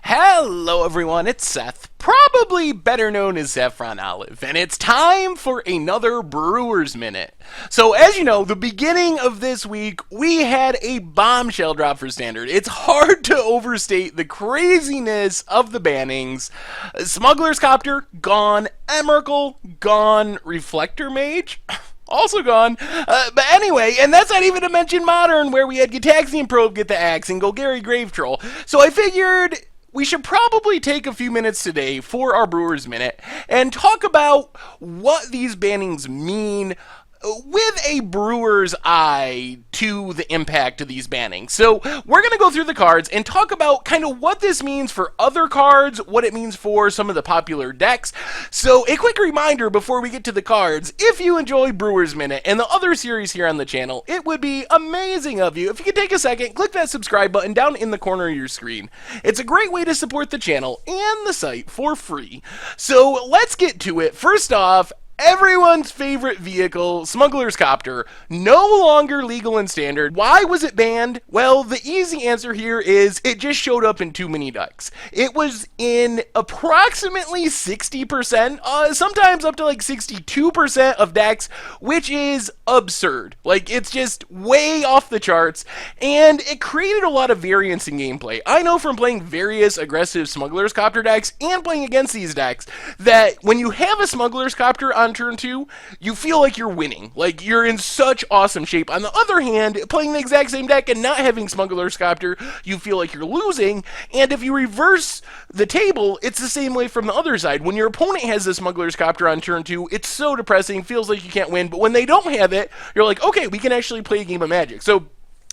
Hello everyone, it's Seth, probably better known as Saffron Olive, and it's time for another Brewer's Minute. So as you know, the beginning of this week, we had a bombshell drop for Standard. It's hard to overstate the craziness of the Bannings. Smuggler's Copter, gone. Emrakul, gone. Reflector Mage, also gone. But anyway, and that's not even to mention Modern, where we had Gitaxian Probe get the axe and Golgari Grave Troll. So I figured we should probably take a few minutes today for our Brewer's Minute and talk about what these bannings mean with a brewer's eye to the impact of these bannings. So we're going to go through the cards and talk about kind of what this means for other cards, what it means for some of the popular decks. So a quick reminder before we get to the cards, if you enjoy Brewer's Minute and the other series here on the channel, it would be amazing of you if you could take a second, click that subscribe button down in the corner of your screen. It's a great way to support the channel and the site for free. So let's get to it. First off, everyone's favorite vehicle, Smuggler's Copter, no longer legal in Standard. Why was it banned? Well, the easy answer here is it just showed up in too many decks. It was in approximately 60%, sometimes up to like 62% of decks, which is absurd. Like, it's just way off the charts, and it created a lot of variance in gameplay. I know from playing various aggressive Smuggler's Copter decks and playing against these decks that when you have a Smuggler's Copter on turn 2, you feel like you're winning. Like, you're in such awesome shape. On the other hand, playing the exact same deck and not having Smuggler's Copter, you feel like you're losing. And if you reverse the table, it's the same way from the other side. When your opponent has the Smuggler's Copter on turn 2, it's so depressing, feels like you can't win. But when they don't have it, you're like, okay, we can actually play a game of Magic. So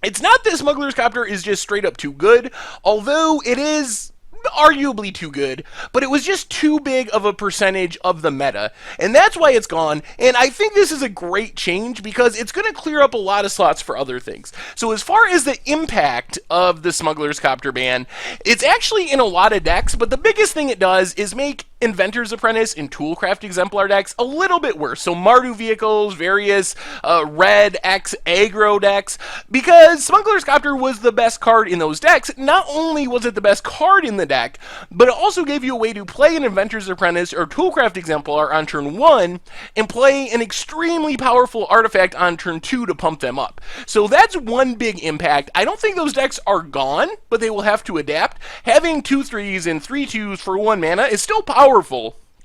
it's not that Smuggler's Copter is just straight up too good, although it is arguably too good, but it was just too big of a percentage of the meta, and that's why it's gone. And I think this is a great change because it's going to clear up a lot of slots for other things. So as far as the impact of the Smuggler's Copter ban, it's actually in a lot of decks, but the biggest thing it does is make Inventor's Apprentice and Toolcraft Exemplar decks a little bit worse. So Mardu vehicles, various red X aggro decks, because Smuggler's Copter was the best card in those decks. Not only was it the best card in the deck, but it also gave you a way to play an Inventor's Apprentice or Toolcraft Exemplar on turn 1 and play an extremely powerful artifact on turn 2 to pump them up. So that's one big impact. I don't think those decks are gone, but they will have to adapt. Having 2/3s and 3/2s for 1 mana is still powerful.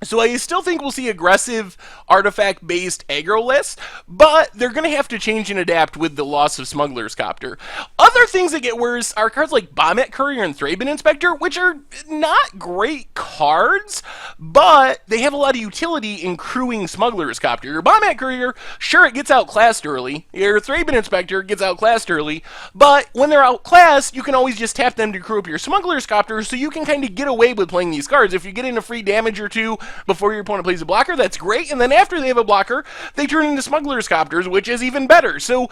So I still think we'll see aggressive artifact-based aggro lists, but they're going to have to change and adapt with the loss of Smuggler's Copter. Other things that get worse are cards like Bombette Courier and Thraben Inspector, which are not great cards, but they have a lot of utility in crewing Smuggler's Copter. Your Bombette Courier, sure, it gets outclassed early. Your Thraben Inspector gets outclassed early, but when they're outclassed, you can always just tap them to crew up your Smuggler's Copter, so you can kind of get away with playing these cards. If you get in a free damage or two before your opponent plays a blocker, that's great, and then after they have a blocker, they turn into Smuggler's Copters, which is even better. So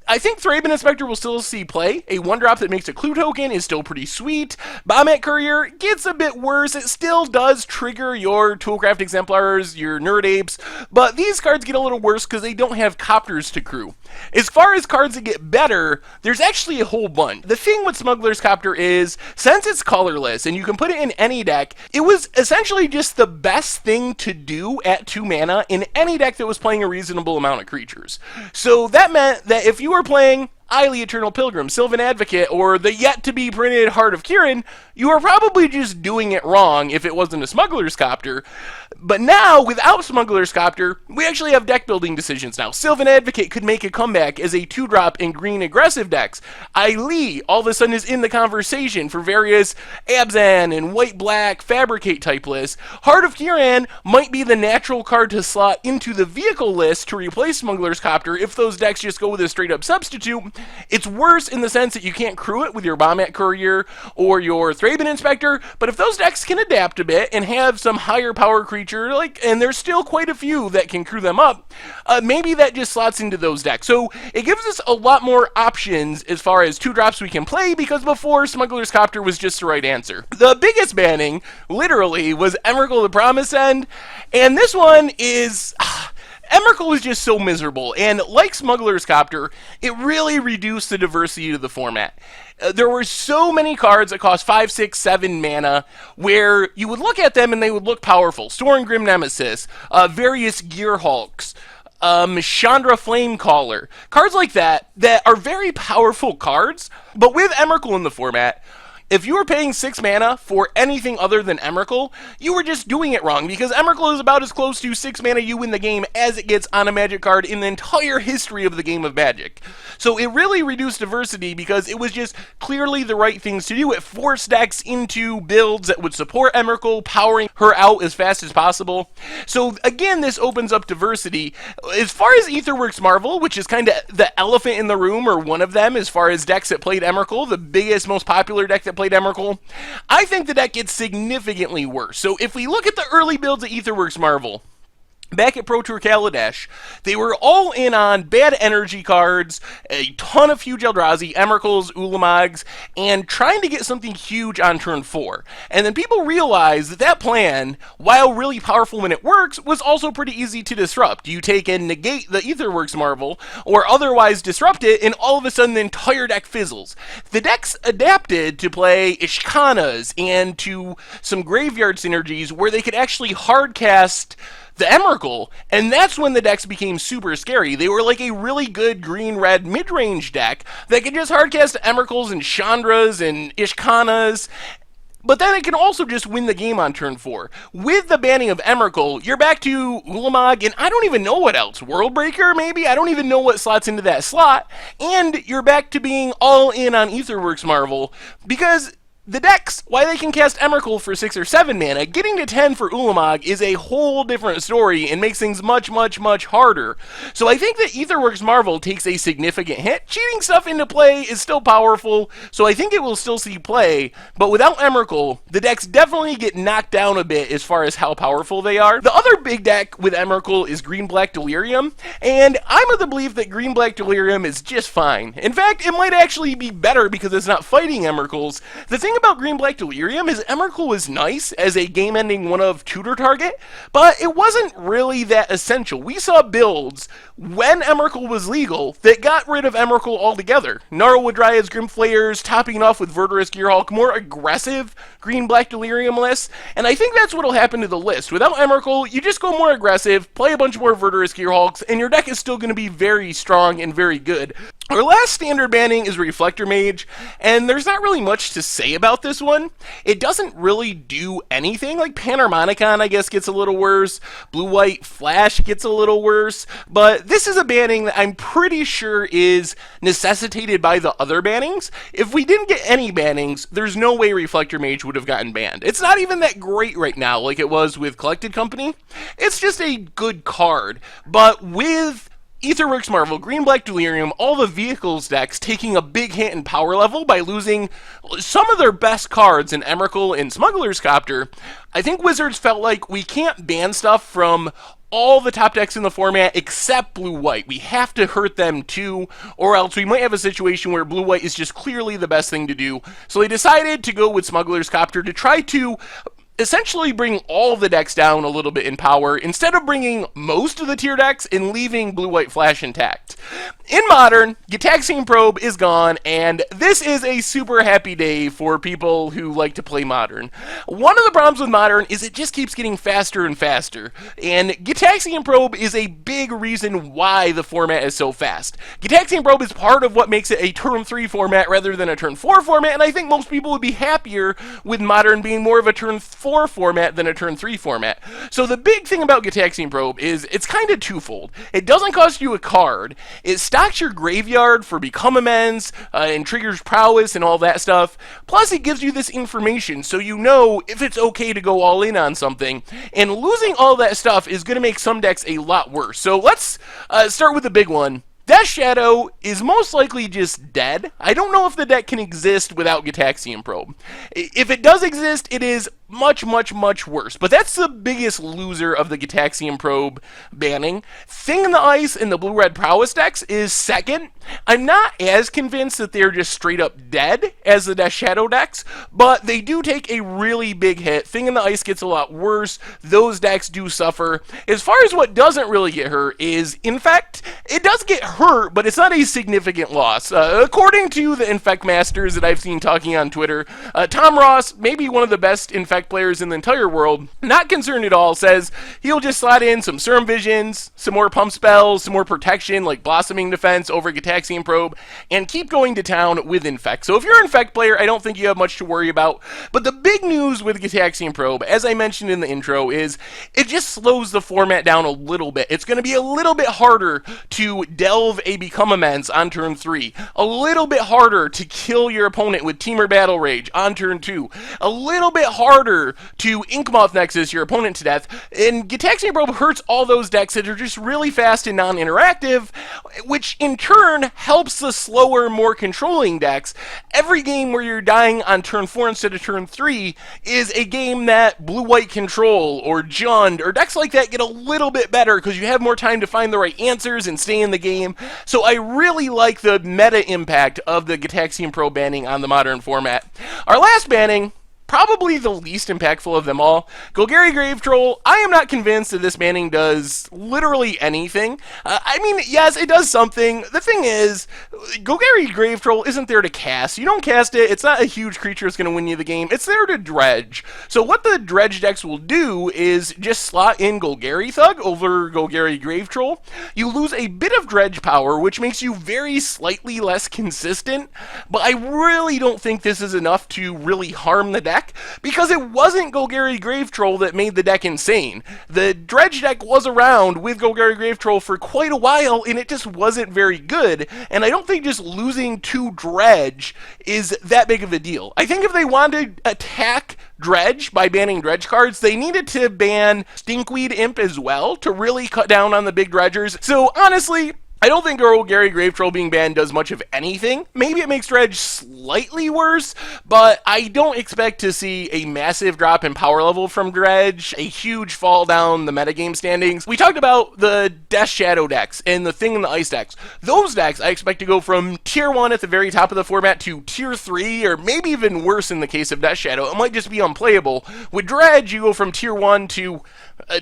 I think Thraben Inspector will still see play. A 1-drop that makes a clue token is still pretty sweet. Bombette Courier gets a bit worse. It still does trigger your Toolcraft Exemplars, your Nerd Apes, but these cards get a little worse because they don't have Copters to crew. As far as cards that get better, there's actually a whole bunch. The thing with Smuggler's Copter is, since it's colorless and you can put it in any deck, it was essentially just the best thing to do at 2 mana in any deck that was playing a reasonable amount of creatures. So that meant that if you were playing Aili Eternal Pilgrim, Sylvan Advocate, or the yet-to-be-printed Heart of Kirin, you are probably just doing it wrong if it wasn't a Smuggler's Copter. But now, without Smuggler's Copter, we actually have deck-building decisions now. Sylvan Advocate could make a comeback as a 2-drop in green aggressive decks. Aili all of a sudden is in the conversation for various Abzan and white-black Fabricate type lists. Heart of Kirin might be the natural card to slot into the vehicle list to replace Smuggler's Copter if those decks just go with a straight-up substitute. It's worse in the sense that you can't crew it with your Bombette Courier or your Thraben Inspector, but if those decks can adapt a bit and have some higher power creature, and there's still quite a few that can crew them up, maybe that just slots into those decks. So it gives us a lot more options as far as 2-drops we can play, because before, Smuggler's Copter was just the right answer. The biggest banning, literally, was Emrakul the Promised End, and this one is Emrakul was just so miserable, and like Smuggler's Copter, it really reduced the diversity of the format. There were so many cards that cost 5, 6, 7 mana, where you would look at them and they would look powerful. Storing Grim Nemesis, various Gear Hulks, Chandra Flamecaller, cards like that are very powerful cards, but with Emrakul in the format, if you were paying 6 mana for anything other than Emrakul, you were just doing it wrong, because Emrakul is about as close to 6 mana you win the game as it gets on a Magic card in the entire history of the game of Magic. So it really reduced diversity because it was just clearly the right things to do. It forced decks into builds that would support Emrakul, powering her out as fast as possible. So again, this opens up diversity. As far as Aetherworks Marvel, which is kind of the elephant in the room, or one of them as far as decks that played Emrakul, the biggest, most popular deck that played Emrakul, I think the deck gets significantly worse. So if we look at the early builds of Aetherworks Marvel, back at Pro Tour Kaladesh, they were all in on bad energy cards, a ton of huge Eldrazi, Emrakuls, Ulamogs, and trying to get something huge on turn 4. And then people realized that that plan, while really powerful when it works, was also pretty easy to disrupt. You take and negate the Aetherworks Marvel, or otherwise disrupt it, and all of a sudden the entire deck fizzles. The decks adapted to play Ishkanas and to some graveyard synergies where they could actually hardcast the Emrakul, and that's when the decks became super scary. They were like a really good green-red mid-range deck that could just hardcast Emrakuls and Chandras and Ishkanas, but then it can also just win the game on turn 4. With the banning of Emrakul, you're back to Ulamog, and I don't even know what else. Worldbreaker, maybe? I don't even know what slots into that slot. And you're back to being all in on Aetherworks Marvel, because the decks, why they can cast Emrakul for 6 or 7 mana, getting to 10 for Ulamog is a whole different story and makes things much, much, much harder. So I think that Aetherworks Marvel takes a significant hit. Cheating stuff into play is still powerful, so I think it will still see play, but without Emrakul, the decks definitely get knocked down a bit as far as how powerful they are. The other big deck with Emrakul is Green-Black Delirium, and I'm of the belief that Green-Black Delirium is just fine. In fact, it might actually be better because it's not fighting Emrakuls. The thing about Green-Black Delirium is Emrakul was nice as a game-ending one-of tutor target, but it wasn't really that essential. We saw builds when Emrakul was legal that got rid of Emrakul altogether. Gnarlwood Dryads, Grimflayers, topping off with Verdurous Gearhulk, more aggressive Green-Black Delirium lists, and I think that's what'll happen to the list. Without Emrakul, you just go more aggressive, play a bunch more Verdurous Gearhulks, and your deck is still going to be very strong and very good. Our last standard banning is Reflector Mage, and there's not really much to say about this one. It doesn't really do anything. Like Panharmonicon, I guess, gets a little worse. Blue-White Flash gets a little worse, but this is a banning that I'm pretty sure is necessitated by the other bannings. If we didn't get any bannings, there's no way Reflector Mage would have gotten banned. It's not even that great right now like it was with Collected Company. It's just a good card, but with Aetherworks Marvel, Green-Black Delirium, all the vehicles decks taking a big hit in power level by losing some of their best cards in Emrakul and Smuggler's Copter, I think Wizards felt like we can't ban stuff from all the top decks in the format except Blue-White. We have to hurt them too, or else we might have a situation where Blue-White is just clearly the best thing to do. So they decided to go with Smuggler's Copter to try to essentially bring all of the decks down a little bit in power, instead of bringing most of the tier decks and leaving Blue-White Flash intact. In Modern, Gitaxian Probe is gone, and this is a super happy day for people who like to play Modern. One of the problems with Modern is it just keeps getting faster and faster, and Gitaxian Probe is a big reason why the format is so fast. Gitaxian Probe is part of what makes it a turn 3 format rather than a turn 4 format, and I think most people would be happier with Modern being more of a turn 4 format than a turn 3 format. So the big thing about Gitaxian Probe is it's kind of twofold. It doesn't cost you a card, it stocks your graveyard for Become Amends, and triggers Prowess and all that stuff, plus it gives you this information so you know if it's okay to go all in on something, and losing all that stuff is going to make some decks a lot worse. So let's start with the big one. Death Shadow is most likely just dead. I don't know if the deck can exist without Gitaxian Probe. If it does exist, it is much, much, much worse. But that's the biggest loser of the Gitaxian Probe banning. Thing in the Ice in the Blue-Red Prowess decks is second. I'm not as convinced that they're just straight up dead as the Death Shadow decks, but they do take a really big hit. Thing in the Ice gets a lot worse. Those decks do suffer. As far as what doesn't really get hurt is, in fact, it does get hurt, but it's not a significant loss. According to the Infect Masters that I've seen talking on Twitter, Tom Ross, maybe one of the best Infect players in the entire world, not concerned at all, says he'll just slot in some Serum Visions, some more pump spells, some more protection like Blossoming Defense over Gitaxian Probe, and keep going to town with Infect. So if you're an Infect player, I don't think you have much to worry about. But the big news with Gitaxian Probe, as I mentioned in the intro, is it just slows the format down a little bit. It's going to be a little bit harder to delve a Become Immense on turn 3, a little bit harder to kill your opponent with Temur Battle Rage on turn 2, a little bit harder to Inkmoth Nexus your opponent to death, and Gitaxian Probe hurts all those decks that are just really fast and non-interactive, which in turn helps the slower, more controlling decks. Every game where you're dying on turn 4 instead of turn 3 is a game that Blue-White Control or Jund or decks like that get a little bit better because you have more time to find the right answers and stay in the game. So I really like the meta impact of the Gitaxian Probe banning on the Modern format. Our last banning, probably the least impactful of them all, Golgari Grave Troll. I am not convinced that this banning does literally anything. I mean, yes, it does something. The thing is, Golgari Grave Troll isn't there to cast. You don't cast it. It's not a huge creature that's going to win you the game. It's there to dredge. So what the dredge decks will do is just slot in Golgari Thug over Golgari Grave Troll. You lose a bit of dredge power, which makes you very slightly less consistent, but I really don't think this is enough to really harm the deck, because it wasn't Golgari Grave Troll that made the deck insane. The Dredge deck was around with Golgari Grave Troll for quite a while, and it just wasn't very good, and I don't think just losing to Dredge is that big of a deal. I think if they wanted to attack Dredge by banning Dredge cards, they needed to ban Stinkweed Imp as well to really cut down on the big Dredgers. So honestly, I don't think Golgari Grave Troll being banned does much of anything. Maybe it makes Dredge slightly worse, but I don't expect to see a massive drop in power level from Dredge, a huge fall down the metagame standings. We talked about the Death Shadow decks and the Thing in the Ice decks. Those decks I expect to go from tier 1 at the very top of the format to tier 3, or maybe even worse in the case of Death Shadow. It might just be unplayable. With Dredge, you go from tier 1 to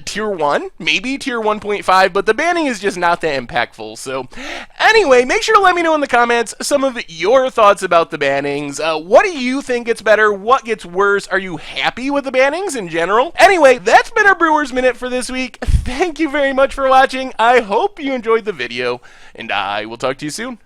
tier 1, maybe tier 1.5, but the banning is just not that impactful. So anyway, make sure to let me know in the comments some of your thoughts about the bannings. What do you think gets better? What gets worse? Are you happy with the bannings in general? Anyway, that's been our Brewers Minute for this week. Thank you very much for watching. I hope you enjoyed the video, and I will talk to you soon.